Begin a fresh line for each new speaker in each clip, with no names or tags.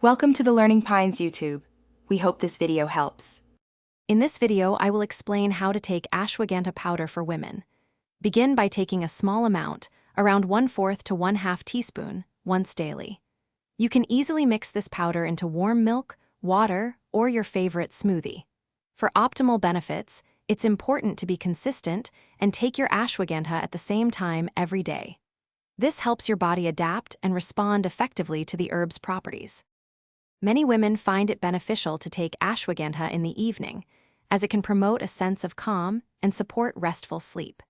Welcome to the Learning Pines YouTube. We hope this video helps.
In this video, I will explain how to take ashwagandha powder for women. Begin by taking a small amount, around 1/4 to 1/2 teaspoon, once daily. You can easily mix this powder into warm milk, water, or your favorite smoothie. For optimal benefits, it's important to be consistent and take your ashwagandha at the same time every day. This helps your body adapt and respond effectively to the herb's properties. Many women find it beneficial to take ashwagandha in the evening, as it can promote a sense of calm and support restful sleep.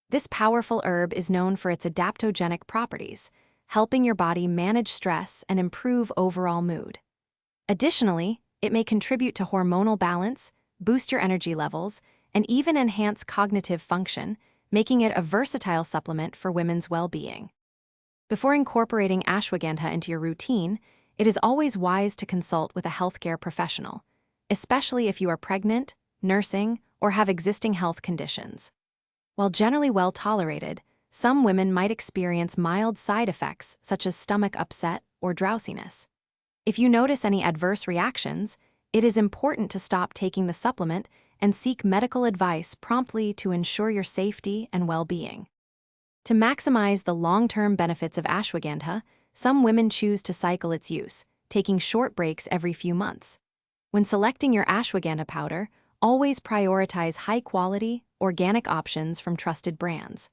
This powerful herb is known for its adaptogenic properties, helping your body manage stress and improve overall mood. Additionally, it may contribute to hormonal balance, boost your energy levels, and even enhance cognitive function, making it a versatile supplement for women's well-being. Before incorporating ashwagandha into your routine, it is always wise to consult with a healthcare professional, especially if you are pregnant, nursing, or have existing health conditions. While generally well tolerated, some women might experience mild side effects such as stomach upset or drowsiness. If you notice any adverse reactions, it is important to stop taking the supplement and seek medical advice promptly to ensure your safety and well-being. To maximize the long-term benefits of ashwagandha, some women choose to cycle its use, taking short breaks every few months. When selecting your ashwagandha powder, always prioritize high-quality, organic options from trusted brands.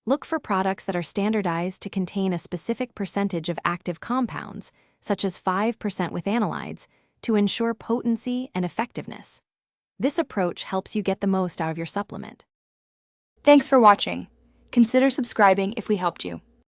Look for products that are standardized to contain a specific percentage of active compounds, such as 5% with analytes, to ensure potency and effectiveness. This approach helps you get the most out of your supplement.
Thanks for watching. Consider subscribing if we helped you.